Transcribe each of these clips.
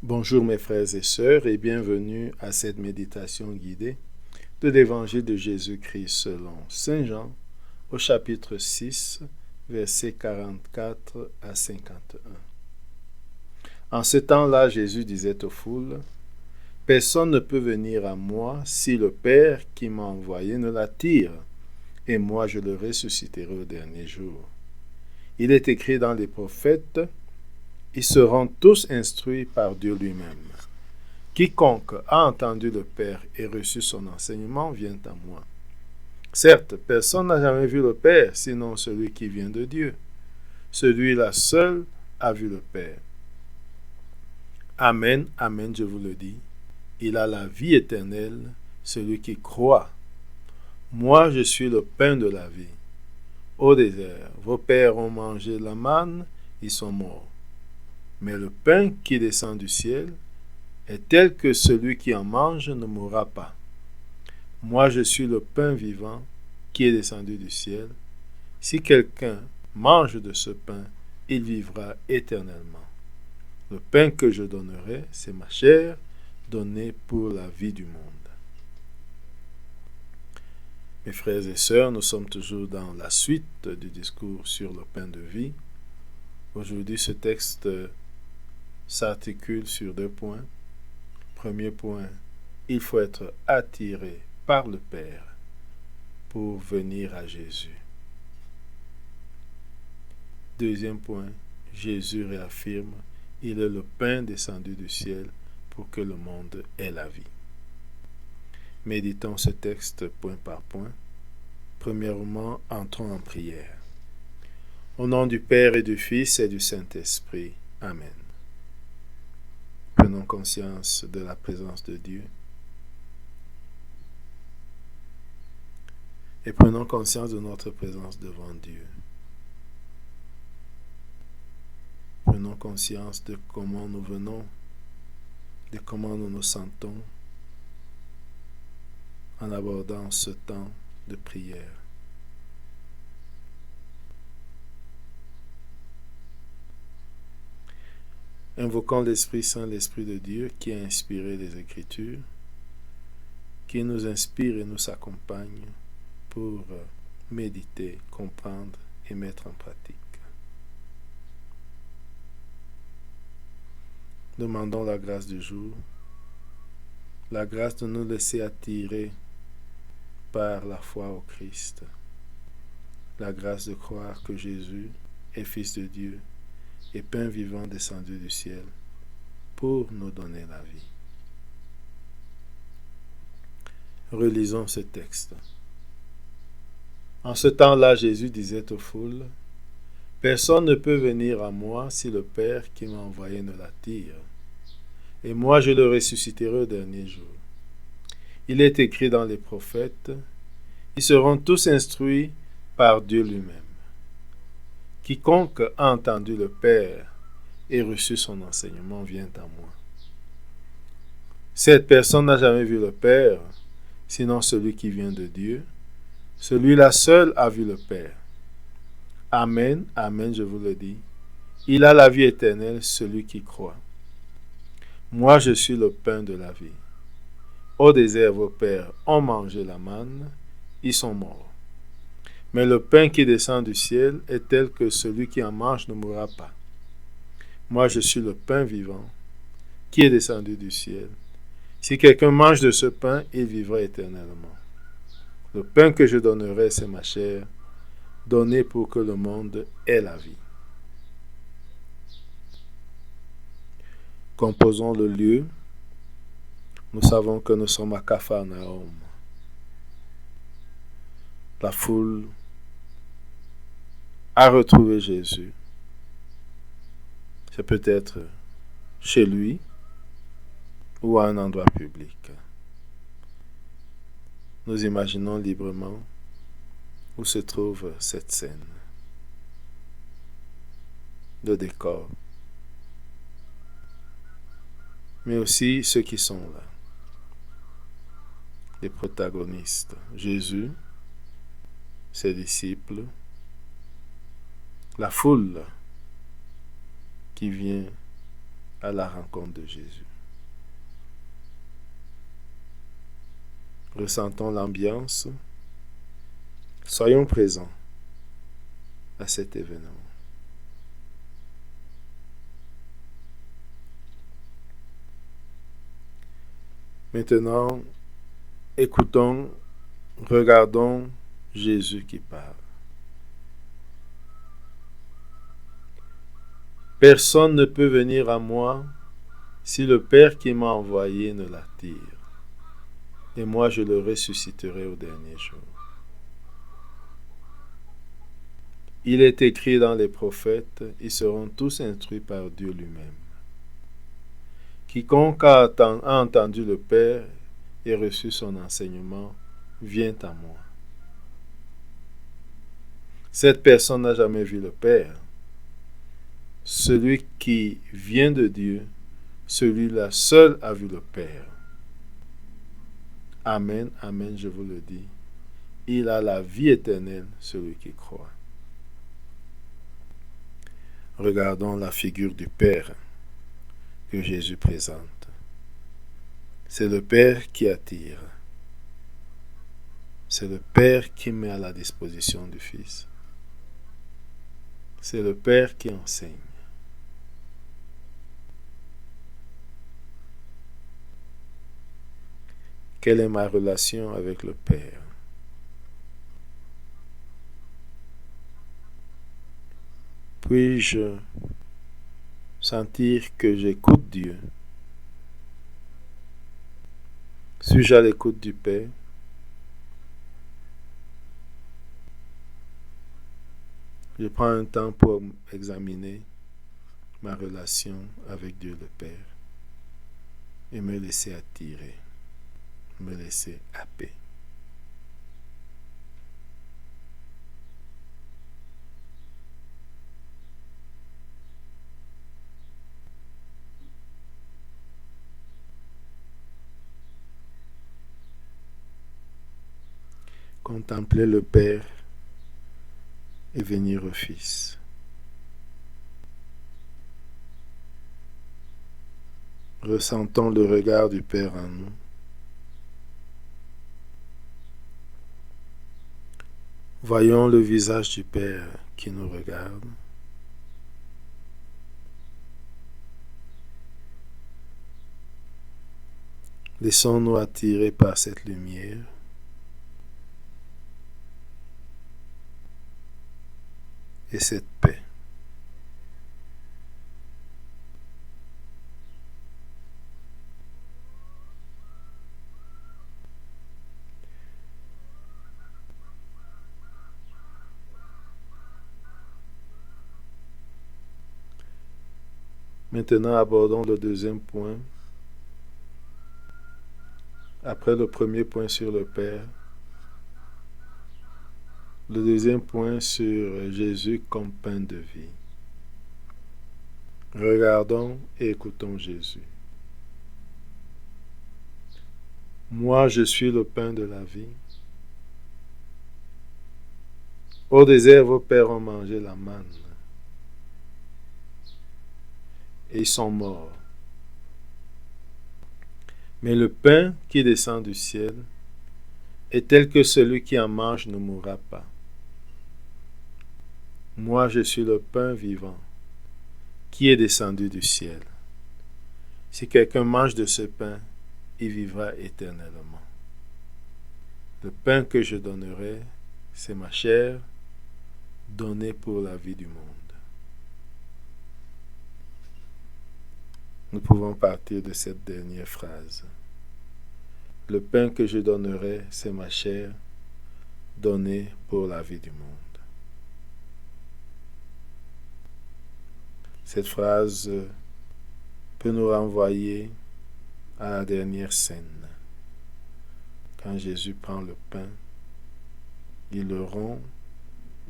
Bonjour mes frères et sœurs et bienvenue à cette méditation guidée de l'Évangile de Jésus-Christ selon Saint Jean au chapitre 6, versets 44 à 51. En ce temps-là, Jésus disait aux foules, « Personne ne peut venir à moi si le Père qui m'a envoyé ne l'attire, et moi je le ressusciterai au dernier jour. Il est écrit dans les prophètes, ils seront tous instruits par Dieu lui-même. Quiconque a entendu le Père et reçu son enseignement vient à moi. Certes, personne n'a jamais vu le Père, sinon celui qui vient de Dieu. Celui-là seul a vu le Père. Amen, amen, je vous le dis. Il a la vie éternelle, celui qui croit. Moi, je suis le pain de la vie. Au désert, vos pères ont mangé la manne, ils sont morts. Mais le pain qui descend du ciel est tel que celui qui en mange ne mourra pas. Moi, je suis le pain vivant qui est descendu du ciel. Si quelqu'un mange de ce pain, il vivra éternellement. Le pain que je donnerai, c'est ma chair, donnée pour la vie du monde. Mes frères et sœurs, nous sommes toujours dans la suite du discours sur le pain de vie. Aujourd'hui, ce texte s'articule sur 2 points. Premier point, il faut être attiré par le Père pour venir à Jésus. Deuxième point, Jésus réaffirme, il est le pain descendu du ciel pour que le monde ait la vie. Méditons ce texte point par point. Premièrement, entrons en prière. Au nom du Père et du Fils et du Saint-Esprit. Amen. Prenons conscience de la présence de Dieu. Et prenons conscience de notre présence devant Dieu. Prenons conscience de comment nous venons, de comment nous nous sentons en abordant ce temps de prière. Invoquons l'Esprit Saint, l'Esprit de Dieu qui a inspiré les Écritures, qui nous inspire et nous accompagne pour méditer, comprendre et mettre en pratique. Demandons la grâce du jour, la grâce de nous laisser attirer par la foi au Christ, la grâce de croire que Jésus est Fils de Dieu et pain vivant descendu du ciel pour nous donner la vie. Relisons ce texte. En ce temps-là, Jésus disait aux foules, « Personne ne peut venir à moi si le Père qui m'a envoyé ne l'attire, et moi je le ressusciterai au dernier jour. Il est écrit dans les prophètes, ils seront tous instruits par Dieu lui-même. Quiconque a entendu le Père et reçu son enseignement vient à moi. Cette personne n'a jamais vu le Père, sinon celui qui vient de Dieu. Celui-là seul a vu le Père. Amen, amen, je vous le dis. Il a la vie éternelle, celui qui croit. Moi, je suis le pain de la vie. Au désert, vos pères ont mangé la manne, ils sont morts. Mais le pain qui descend du ciel est tel que celui qui en mange ne mourra pas. Moi, je suis le pain vivant qui est descendu du ciel. Si quelqu'un mange de ce pain, il vivra éternellement. Le pain que je donnerai, c'est ma chair, donnée pour que le monde ait la vie. Composons le lieu. Nous savons que nous sommes à Capharnaüm. La foule a retrouvé Jésus. C'est peut-être chez lui ou à un endroit public. Nous imaginons librement où se trouve cette scène. Le décor. Mais aussi ceux qui sont là. Les protagonistes. Jésus, ses disciples, la foule qui vient à la rencontre de Jésus. Ressentons l'ambiance. Soyons présents à cet événement. Maintenant, écoutons, regardons Jésus qui parle. Personne ne peut venir à moi si le Père qui m'a envoyé ne l'attire. Et moi, je le ressusciterai au dernier jour. Il est écrit dans les prophètes, ils seront tous instruits par Dieu lui-même. Quiconque a entendu le Père et reçu son enseignement vient à moi. Cette personne n'a jamais vu le Père. Celui qui vient de Dieu, celui-là seul a vu le Père. Amen, amen, je vous le dis. Il a la vie éternelle, celui qui croit. Regardons la figure du Père que Jésus présente. C'est le Père qui attire. C'est le Père qui met à la disposition du Fils. C'est le Père qui enseigne. Quelle est ma relation avec le Père? Puis-je sentir que j'écoute Dieu? Suis-je à l'écoute du Père? Je prends un temps pour examiner ma relation avec Dieu le Père et me laisser attirer, me laisser happer. Contempler le Père et venir au Fils. Ressentons le regard du Père en nous. Voyons le visage du Père qui nous regarde. Laissons-nous attirer par cette lumière. Et cette paix. Maintenant, abordons le deuxième point. Après le premier point sur le Père, le deuxième point sur Jésus comme pain de vie. Regardons et écoutons Jésus. Moi, je suis le pain de la vie. Au désert, vos pères ont mangé la manne. Et ils sont morts. Mais le pain qui descend du ciel est tel que celui qui en mange ne mourra pas. Moi, je suis le pain vivant qui est descendu du ciel. Si quelqu'un mange de ce pain, il vivra éternellement. Le pain que je donnerai, c'est ma chair, donnée pour la vie du monde. Nous pouvons partir de cette dernière phrase. Le pain que je donnerai, c'est ma chair, donnée pour la vie du monde. Cette phrase peut nous renvoyer à la dernière scène. Quand Jésus prend le pain, il le rompt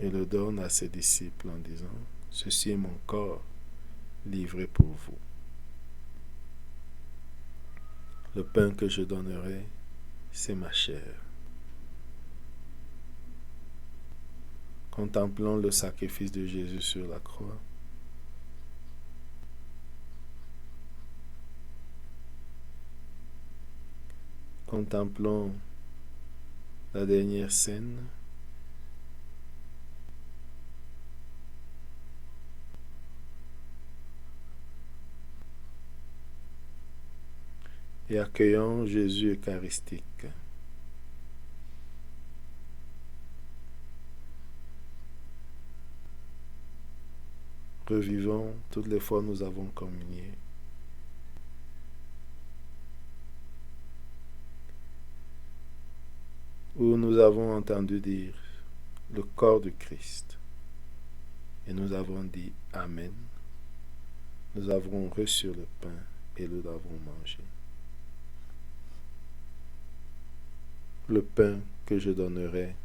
et le donne à ses disciples en disant « Ceci est mon corps livré pour vous. Le pain que je donnerai, c'est ma chair. » Contemplons le sacrifice de Jésus sur la croix. Contemplons la dernière scène. Et accueillons Jésus eucharistique. Revivons toutes les fois où nous avons communié. Où nous avons entendu dire le corps du Christ. Et nous avons dit Amen. Nous avons reçu le pain et nous l'avons mangé. Le pain que je donnerai,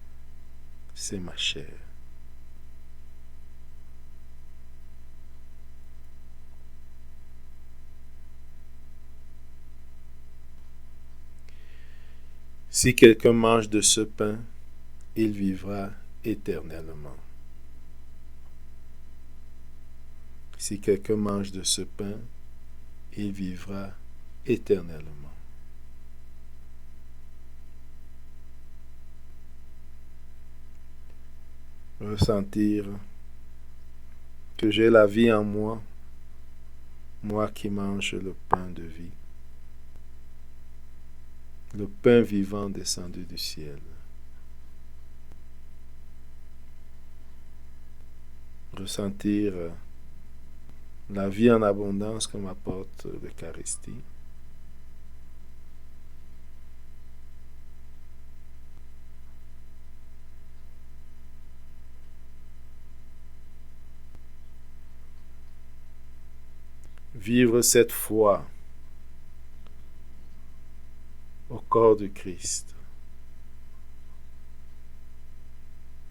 c'est ma chair. Si quelqu'un mange de ce pain, il vivra éternellement. Si quelqu'un mange de ce pain, il vivra éternellement. Ressentir que j'ai la vie en moi, moi qui mange le pain de vie, le pain vivant descendu du ciel. Ressentir la vie en abondance que m'apporte l'Eucharistie. Vivre cette foi au corps du Christ.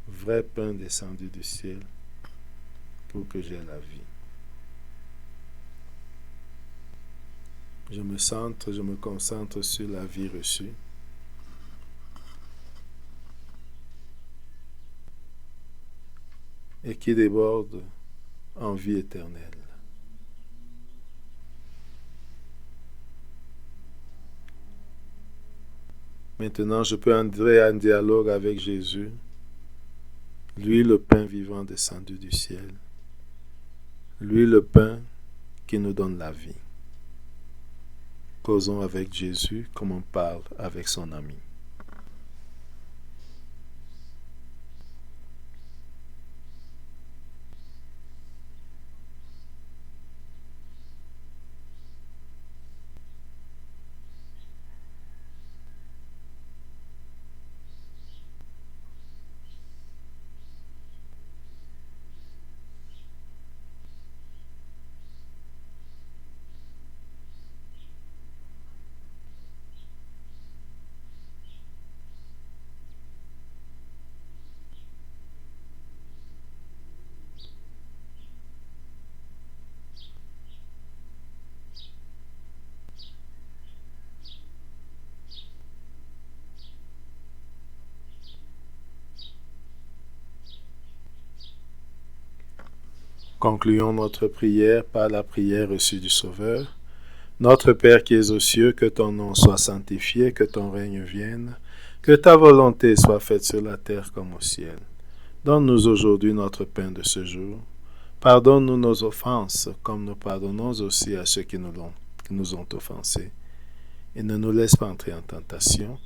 Vrai pain descendu du ciel pour que j'aie la vie. Je me concentre sur la vie reçue. Et qui déborde en vie éternelle. Maintenant, je peux entrer en dialogue avec Jésus, lui le pain vivant descendu du ciel, lui le pain qui nous donne la vie. Causons avec Jésus comme on parle avec son ami. Concluons notre prière par la prière reçue du Sauveur. Notre Père qui es aux cieux, que ton nom soit sanctifié, que ton règne vienne, que ta volonté soit faite sur la terre comme au ciel. Donne-nous aujourd'hui notre pain de ce jour. Pardonne-nous nos offenses, comme nous pardonnons aussi à ceux qui nous ont offensés. Et ne nous laisse pas entrer en tentation,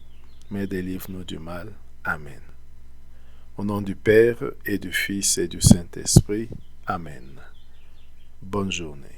mais délivre-nous du mal. Amen. Au nom du Père, et du Fils, et du Saint-Esprit. Amen. Bonne journée.